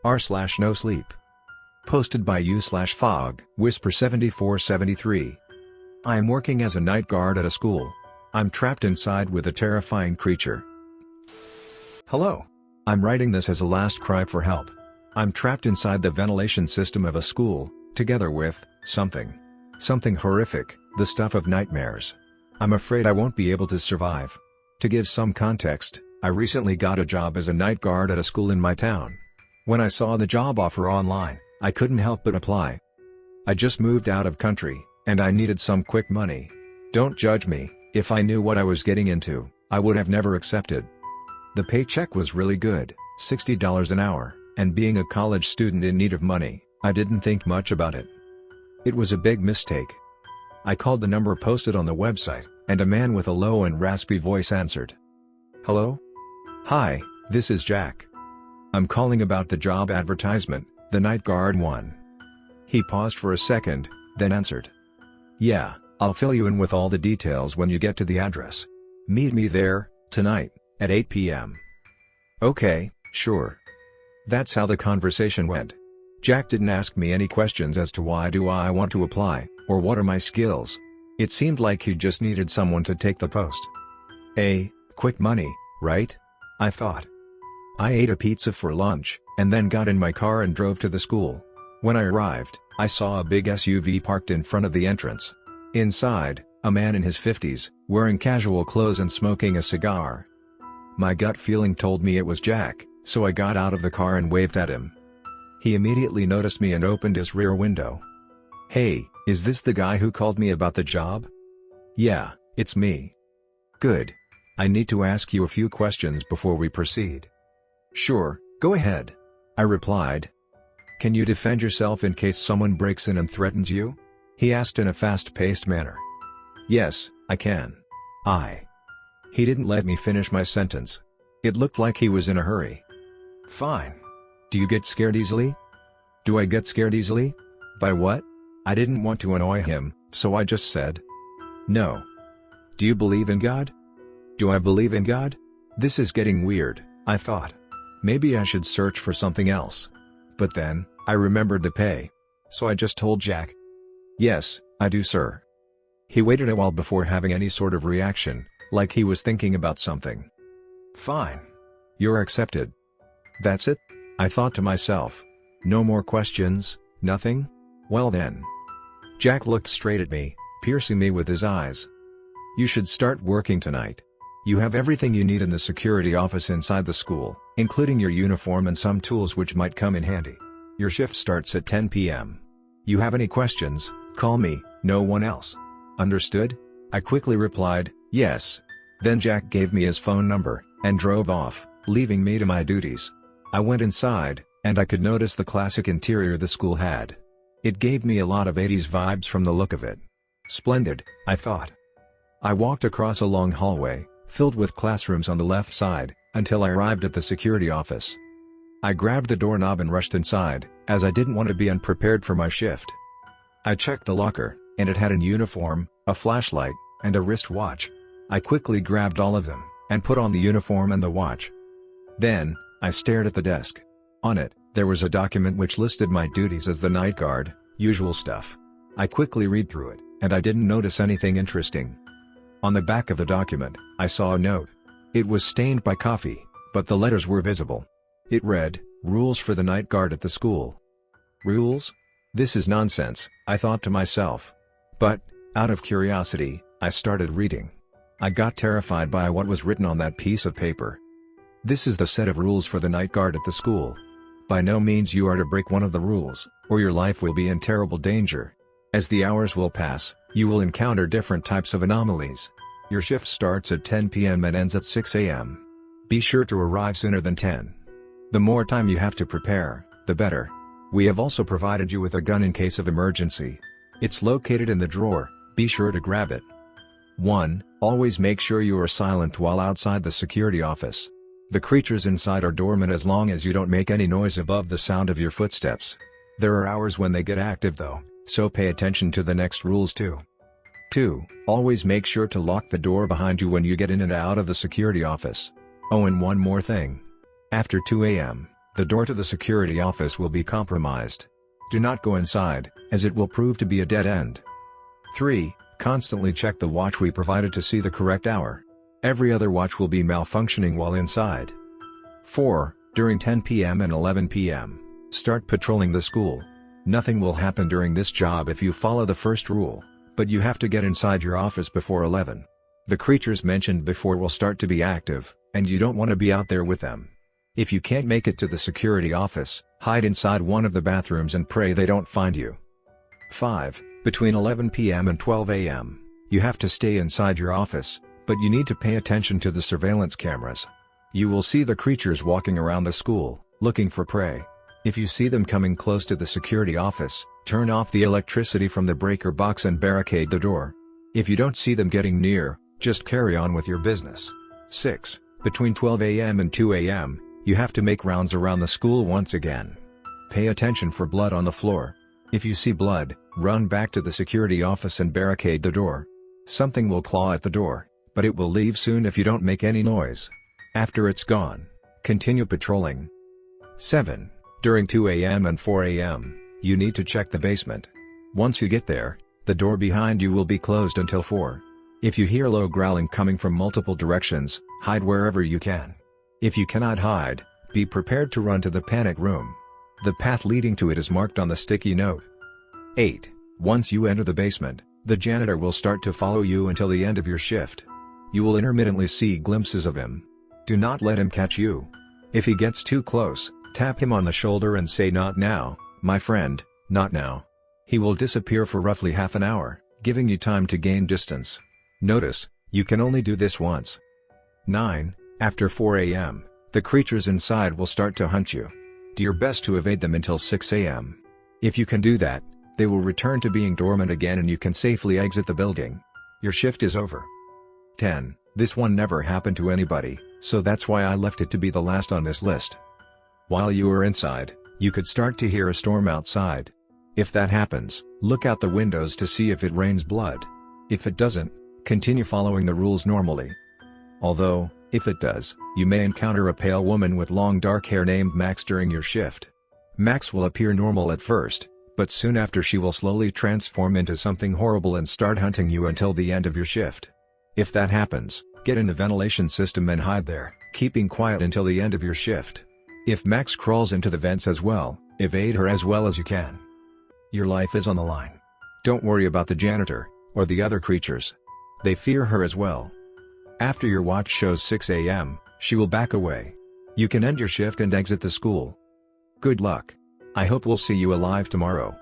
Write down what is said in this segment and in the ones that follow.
r/NoSleep. Posted by u/fog, Whisper 7473. I am working as a night guard at a school. I'm trapped inside with a terrifying creature. Hello. I'm writing this as a last cry for help. I'm trapped inside the ventilation system of a school, together with something horrific, the stuff of nightmares. I'm afraid I won't be able to survive. To give some context, I recently got a job as a night guard at a school in my town. When I saw the job offer online, I couldn't help but apply. I just moved out of country, and I needed some quick money. Don't judge me. If I knew what I was getting into, I would have never accepted. The paycheck was really good, $60 an hour, and being a college student in need of money, I didn't think much about it. It was a big mistake. I called the number posted on the website, and a man with a low and raspy voice answered. Hello? Hi, this is Jack. I'm calling about the job advertisement, the night guard one. He paused for a second, then answered. Yeah, I'll fill you in with all the details when you get to the address. Meet me there, tonight, at 8 p.m. Okay, sure. That's how the conversation went. Jack didn't ask me any questions as to why do I want to apply, or what are my skills. It seemed like he just needed someone to take the post. Quick money, right? I thought. I ate a pizza for lunch, and then got in my car and drove to the school. When I arrived, I saw a big SUV parked in front of the entrance. Inside, a man in his 50s, wearing casual clothes and smoking a cigar. My gut feeling told me it was Jack, so I got out of the car and waved at him. He immediately noticed me and opened his rear window. Hey, is this the guy who called me about the job? Yeah, it's me. Good. I need to ask you a few questions before we proceed. Sure, go ahead. I replied. Can you defend yourself in case someone breaks in and threatens you? He asked in a fast-paced manner. Yes, I can. He didn't let me finish my sentence. It looked like he was in a hurry. Fine. Do you get scared easily? Do I get scared easily? By what? I didn't want to annoy him, so I just said. No. Do you believe in God? Do I believe in God? This is getting weird, I thought. Maybe I should search for something else. But then, I remembered the pay. So I just told Jack. Yes, I do, sir. He waited a while before having any sort of reaction, like he was thinking about something. Fine. You're accepted. That's it? I thought to myself. No more questions, nothing? Well then. Jack looked straight at me, piercing me with his eyes. You should start working tonight. You have everything you need in the security office inside the school, including your uniform and some tools which might come in handy. Your shift starts at 10 p.m. You have any questions, call me, no one else. Understood? I quickly replied, yes. Then Jack gave me his phone number, and drove off, leaving me to my duties. I went inside, and I could notice the classic interior the school had. It gave me a lot of 80s vibes from the look of it. Splendid, I thought. I walked across a long hallway, filled with classrooms on the left side, until I arrived at the security office. I grabbed the doorknob and rushed inside, as I didn't want to be unprepared for my shift. I checked the locker, and it had a uniform, a flashlight, and a wristwatch. I quickly grabbed all of them, and put on the uniform and the watch. Then, I stared at the desk. On it, there was a document which listed my duties as the night guard, usual stuff. I quickly read through it, and I didn't notice anything interesting. On the back of the document, I saw a note. It was stained by coffee, but the letters were visible. It read, Rules for the night guard at the school. Rules? This is nonsense, I thought to myself. But, out of curiosity, I started reading. I got terrified by what was written on that piece of paper. This is the set of rules for the night guard at the school. By no means you are to break one of the rules, or your life will be in terrible danger. As the hours will pass, you will encounter different types of anomalies. Your shift starts at 10 p.m. and ends at 6 a.m. Be sure to arrive sooner than 10. The more time you have to prepare, the better. We have also provided you with a gun in case of emergency. It's located in the drawer, be sure to grab it. 1. Always make sure you are silent while outside the security office. The creatures inside are dormant as long as you don't make any noise above the sound of your footsteps. There are hours when they get active though, so pay attention to the next rules too. 2. Always make sure to lock the door behind you when you get in and out of the security office. Oh, and one more thing. After 2 a.m., The door to the security office will be compromised. Do not go inside, as it will prove to be a dead end. 3. Constantly check the watch we provided to see the correct hour. Every other watch will be malfunctioning while inside. 4. During 10 p.m. and 11 p.m., start patrolling the school. Nothing will happen during this job if you follow the first rule, but you have to get inside your office before 11. The creatures mentioned before will start to be active, and you don't want to be out there with them. If you can't make it to the security office, hide inside one of the bathrooms and pray they don't find you. 5. Between 11 p.m. and 12 a.m., you have to stay inside your office, but you need to pay attention to the surveillance cameras. You will see the creatures walking around the school, looking for prey. If you see them coming close to the security office, turn off the electricity from the breaker box and barricade the door. If you don't see them getting near, just carry on with your business. 6. Between 12 a.m. and 2 a.m., you have to make rounds around the school once again. Pay attention for blood on the floor. If you see blood, run back to the security office and barricade the door. Something will claw at the door, but it will leave soon if you don't make any noise. After it's gone, continue patrolling. 7. During 2 a.m. and 4 a.m., you need to check the basement. Once you get there, the door behind you will be closed until 4. If you hear low growling coming from multiple directions, hide wherever you can. If you cannot hide, be prepared to run to the panic room. The path leading to it is marked on the sticky note. 8. Once you enter the basement, the janitor will start to follow you until the end of your shift. You will intermittently see glimpses of him. Do not let him catch you. If he gets too close, tap him on the shoulder and say, "Not now, my friend, not now." He will disappear for roughly half an hour, giving you time to gain distance. Notice, you can only do this once. 9. After 4 a.m., the creatures inside will start to hunt you. Do your best to evade them until 6 a.m. If you can do that, they will return to being dormant again and you can safely exit the building. Your shift is over. 10. This one never happened to anybody, so that's why I left it to be the last on this list. While you are inside, you could start to hear a storm outside. If that happens, look out the windows to see if it rains blood. If it doesn't, continue following the rules normally. Although, if it does, you may encounter a pale woman with long dark hair named Max during your shift. Max will appear normal at first, but soon after she will slowly transform into something horrible and start hunting you until the end of your shift. If that happens, get in the ventilation system and hide there, keeping quiet until the end of your shift. If Max crawls into the vents as well, evade her as well as you can. Your life is on the line. Don't worry about the janitor, or the other creatures. They fear her as well. After your watch shows 6 a.m., she will back away. You can end your shift and exit the school. Good luck. I hope we'll see you alive tomorrow.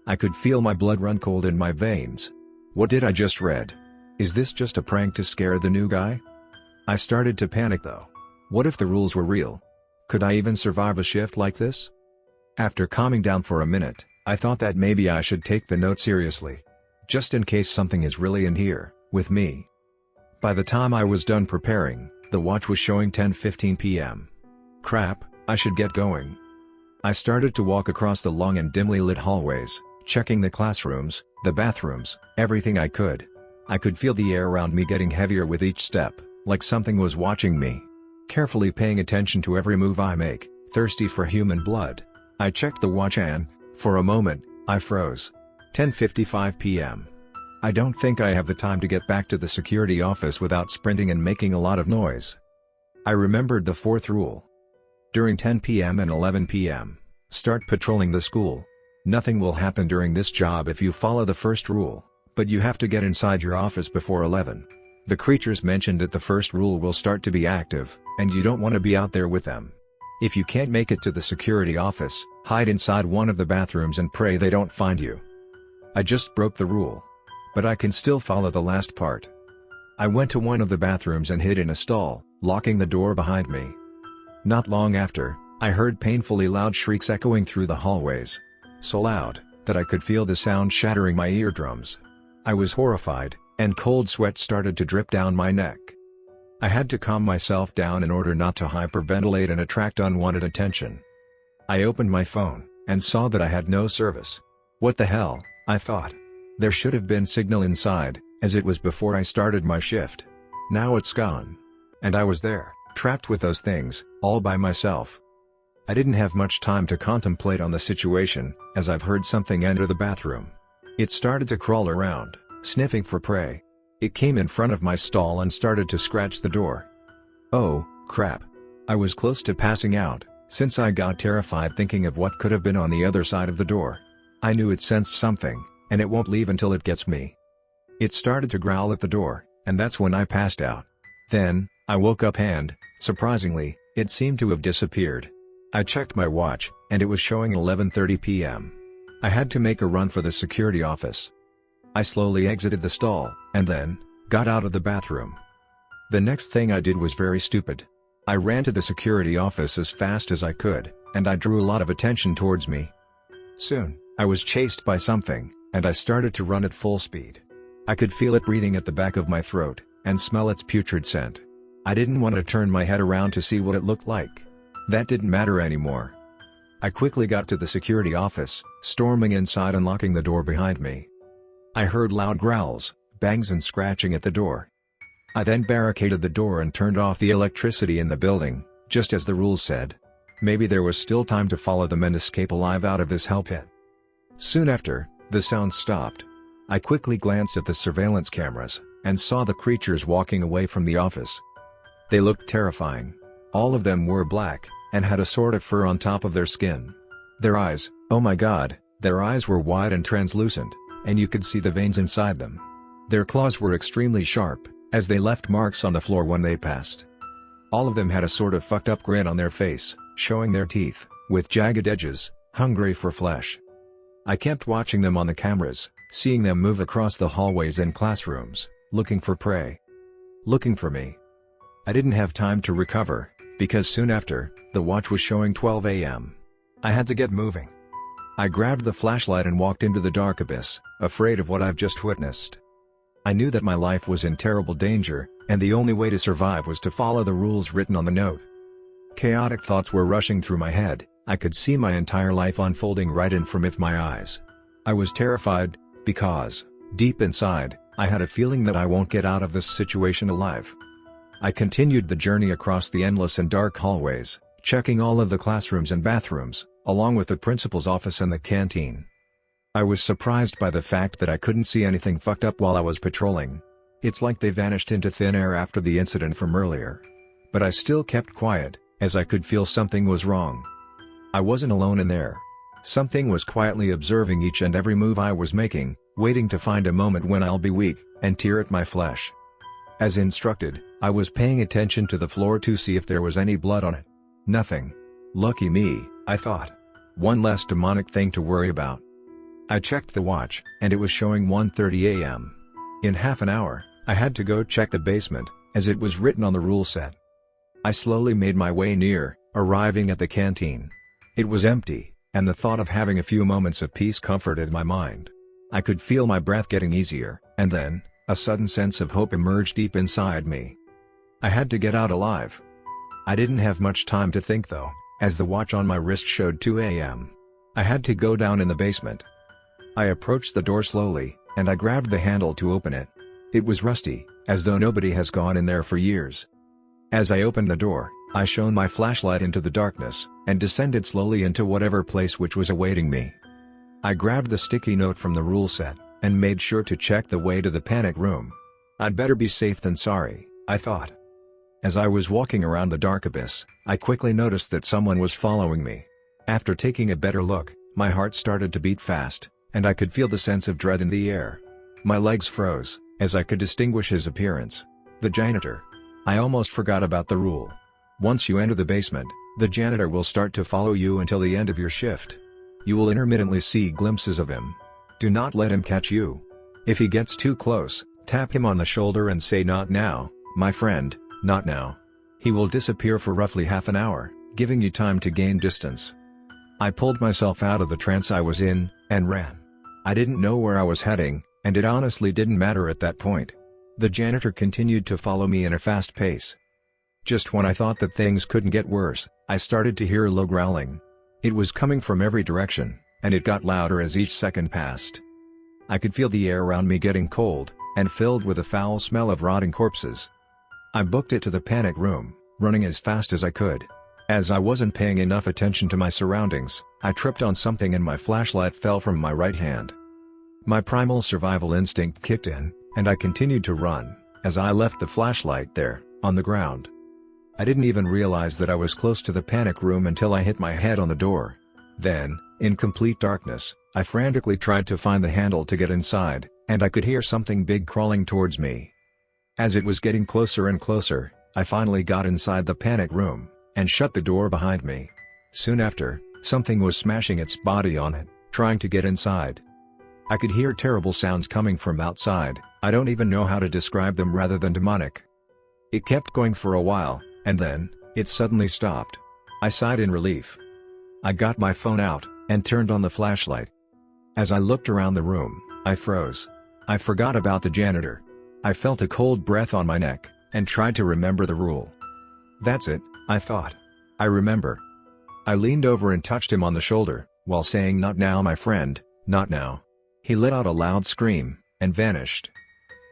I could feel my blood run cold in my veins. What did I just read? Is this just a prank to scare the new guy? I started to panic though. What if the rules were real? Could I even survive a shift like this? After calming down for a minute, I thought that maybe I should take the note seriously. Just in case something is really in here, with me. By the time I was done preparing, the watch was showing 10:15 p.m. Crap, I should get going. I started to walk across the long and dimly lit hallways, checking the classrooms, the bathrooms, everything I could. I could feel the air around me getting heavier with each step, like something was watching me. Carefully paying attention to every move I make, thirsty for human blood. I checked the watch and, for a moment, I froze. 10:55 p.m. I don't think I have the time to get back to the security office without sprinting and making a lot of noise. I remembered the fourth rule. During 10 p.m. and 11 p.m., start patrolling the school. Nothing will happen during this job if you follow the first rule, but you have to get inside your office before 11. The creatures mentioned at the first rule will start to be active, and you don't want to be out there with them. If you can't make it to the security office, hide inside one of the bathrooms and pray they don't find you. I just broke the rule. But I can still follow the last part. I went to one of the bathrooms and hid in a stall, locking the door behind me. Not long after, I heard painfully loud shrieks echoing through the hallways. So loud, that I could feel the sound shattering my eardrums. I was horrified, and cold sweat started to drip down my neck. I had to calm myself down in order not to hyperventilate and attract unwanted attention. I opened my phone, and saw that I had no service. What the hell, I thought. There should have been signal inside, as it was before I started my shift. Now it's gone. And I was there, trapped with those things, all by myself. I didn't have much time to contemplate on the situation, as I've heard something enter the bathroom. It started to crawl around, sniffing for prey. It came in front of my stall and started to scratch the door. Oh, crap. I was close to passing out, since I got terrified thinking of what could have been on the other side of the door. I knew it sensed something, and it won't leave until it gets me. It started to growl at the door, and that's when I passed out. Then, I woke up and, surprisingly, it seemed to have disappeared. I checked my watch, and it was showing 11:30 p.m. I had to make a run for the security office. I slowly exited the stall, and then, got out of the bathroom. The next thing I did was very stupid. I ran to the security office as fast as I could, and I drew a lot of attention towards me. Soon, I was chased by something, and I started to run at full speed. I could feel it breathing at the back of my throat, and smell its putrid scent. I didn't want to turn my head around to see what it looked like. That didn't matter anymore. I quickly got to the security office, storming inside and locking the door behind me. I heard loud growls, bangs and scratching at the door. I then barricaded the door and turned off the electricity in the building, just as the rules said. Maybe there was still time to follow them and escape alive out of this hell pit. Soon after, the sound stopped. I quickly glanced at the surveillance cameras, and saw the creatures walking away from the office. They looked terrifying. All of them were black, and had a sort of fur on top of their skin. Their eyes, oh my god, their eyes were wide and translucent, and you could see the veins inside them. Their claws were extremely sharp, as they left marks on the floor when they passed. All of them had a sort of fucked up grin on their face, showing their teeth, with jagged edges, hungry for flesh. I kept watching them on the cameras, seeing them move across the hallways and classrooms, looking for prey. Looking for me. I didn't have time to recover, because soon after, the watch was showing 12 a.m. I had to get moving. I grabbed the flashlight and walked into the dark abyss, afraid of what I've just witnessed. I knew that my life was in terrible danger, and the only way to survive was to follow the rules written on the note. Chaotic thoughts were rushing through my head. I could see my entire life unfolding right in front of my eyes. I was terrified, because, deep inside, I had a feeling that I won't get out of this situation alive. I continued the journey across the endless and dark hallways, checking all of the classrooms and bathrooms, along with the principal's office and the canteen. I was surprised by the fact that I couldn't see anything fucked up while I was patrolling. It's like they vanished into thin air after the incident from earlier. But I still kept quiet, as I could feel something was wrong. I wasn't alone in there. Something was quietly observing each and every move I was making, waiting to find a moment when I'll be weak, and tear at my flesh. As instructed, I was paying attention to the floor to see if there was any blood on it. Nothing. Lucky me, I thought. One less demonic thing to worry about. I checked the watch, and it was showing 1:30 a.m. In half an hour, I had to go check the basement, as it was written on the rule set. I slowly made my way near, arriving at the canteen. It was empty, and the thought of having a few moments of peace comforted my mind. I could feel my breath getting easier, and then, a sudden sense of hope emerged deep inside me. I had to get out alive. I didn't have much time to think though, as the watch on my wrist showed 2 a.m. I had to go down in the basement. I approached the door slowly, and I grabbed the handle to open it. It was rusty, as though nobody has gone in there for years. As I opened the door, I shone my flashlight into the darkness, and descended slowly into whatever place which was awaiting me. I grabbed the sticky note from the rule set, and made sure to check the way to the panic room. I'd better be safe than sorry, I thought. As I was walking around the dark abyss, I quickly noticed that someone was following me. After taking a better look, my heart started to beat fast, and I could feel the sense of dread in the air. My legs froze, as I could distinguish his appearance. The janitor. I almost forgot about the rule. Once you enter the basement, the janitor will start to follow you until the end of your shift. You will intermittently see glimpses of him. Do not let him catch you. If he gets too close, tap him on the shoulder and say, "Not now, my friend, not now." He will disappear for roughly half an hour, giving you time to gain distance. I pulled myself out of the trance I was in, and ran. I didn't know where I was heading, and it honestly didn't matter at that point. The janitor continued to follow me in a fast pace. Just when I thought that things couldn't get worse, I started to hear low growling. It was coming from every direction, and it got louder as each second passed. I could feel the air around me getting cold, and filled with a foul smell of rotting corpses. I booked it to the panic room, running as fast as I could. As I wasn't paying enough attention to my surroundings, I tripped on something and my flashlight fell from my right hand. My primal survival instinct kicked in, and I continued to run, as I left the flashlight there, on the ground. I didn't even realize that I was close to the panic room until I hit my head on the door. Then, in complete darkness, I frantically tried to find the handle to get inside, and I could hear something big crawling towards me. As it was getting closer and closer, I finally got inside the panic room, and shut the door behind me. Soon after, something was smashing its body on it, trying to get inside. I could hear terrible sounds coming from outside. I don't even know how to describe them rather than demonic. It kept going for a while, and then, it suddenly stopped. I sighed in relief. I got my phone out, and turned on the flashlight. As I looked around the room, I froze. I forgot about the janitor. I felt a cold breath on my neck, and tried to remember the rule. That's it, I thought. I remember. I leaned over and touched him on the shoulder, while saying, "Not now, my friend, not now." He let out a loud scream, and vanished.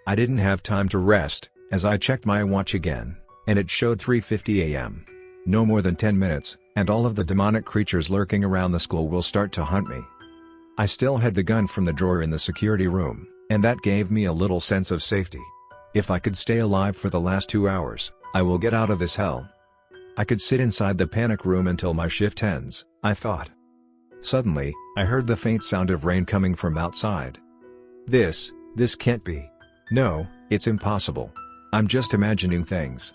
I didn't have time to rest, as I checked my watch again, and it showed 3:50 a.m. No more than 10 minutes, and all of the demonic creatures lurking around the school will start to hunt me. I still had the gun from the drawer in the security room, and that gave me a little sense of safety. If I could stay alive for the last 2 hours, I will get out of this hell. I could sit inside the panic room until my shift ends, I thought. Suddenly, I heard the faint sound of rain coming from outside. This can't be. No, it's impossible. I'm just imagining things.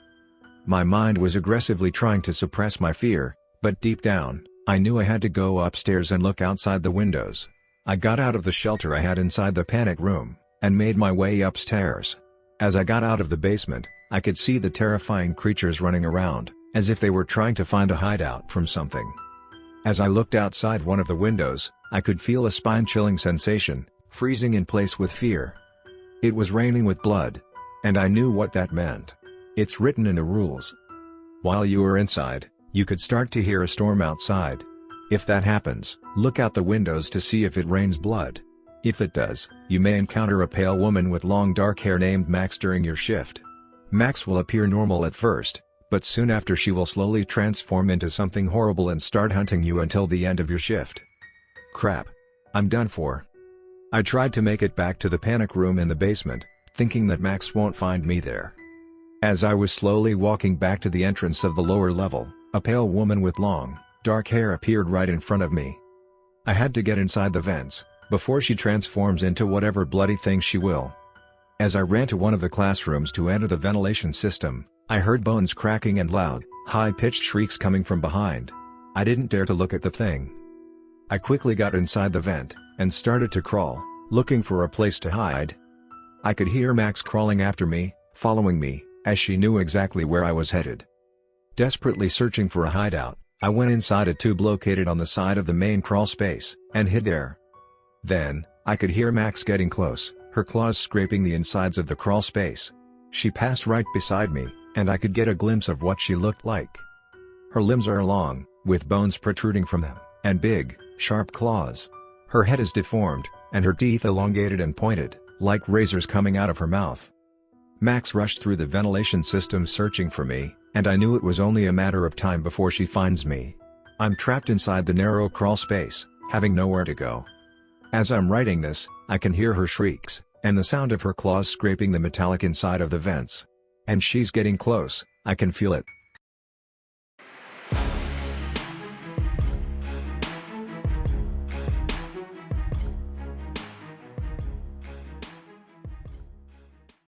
My mind was aggressively trying to suppress my fear, but deep down, I knew I had to go upstairs and look outside the windows. I got out of the shelter I had inside the panic room, and made my way upstairs. As I got out of the basement, I could see the terrifying creatures running around, as if they were trying to find a hideout from something. As I looked outside one of the windows, I could feel a spine-chilling sensation, freezing in place with fear. It was raining with blood. And I knew what that meant. It's written in the rules. While you are inside, you could start to hear a storm outside. If that happens, look out the windows to see if it rains blood. If it does, you may encounter a pale woman with long dark hair named Max during your shift. Max will appear normal at first, but soon after she will slowly transform into something horrible and start hunting you until the end of your shift. Crap. I'm done for. I tried to make it back to the panic room in the basement, thinking that Max won't find me there. As I was slowly walking back to the entrance of the lower level, a pale woman with long, dark hair appeared right in front of me. I had to get inside the vents, before she transforms into whatever bloody thing she will. As I ran to one of the classrooms to enter the ventilation system, I heard bones cracking and loud, high-pitched shrieks coming from behind. I didn't dare to look at the thing. I quickly got inside the vent, and started to crawl, looking for a place to hide. I could hear Max crawling after me, following me, as she knew exactly where I was headed. Desperately searching for a hideout, I went inside a tube located on the side of the main crawl space, and hid there. Then, I could hear Max getting close, her claws scraping the insides of the crawl space. She passed right beside me, and I could get a glimpse of what she looked like. Her limbs are long, with bones protruding from them, and big, sharp claws. Her head is deformed, and her teeth elongated and pointed, like razors coming out of her mouth. Max rushed through the ventilation system searching for me, and I knew it was only a matter of time before she finds me. I'm trapped inside the narrow crawl space, having nowhere to go. As I'm writing this, I can hear her shrieks, and the sound of her claws scraping the metallic inside of the vents. And she's getting close, I can feel it.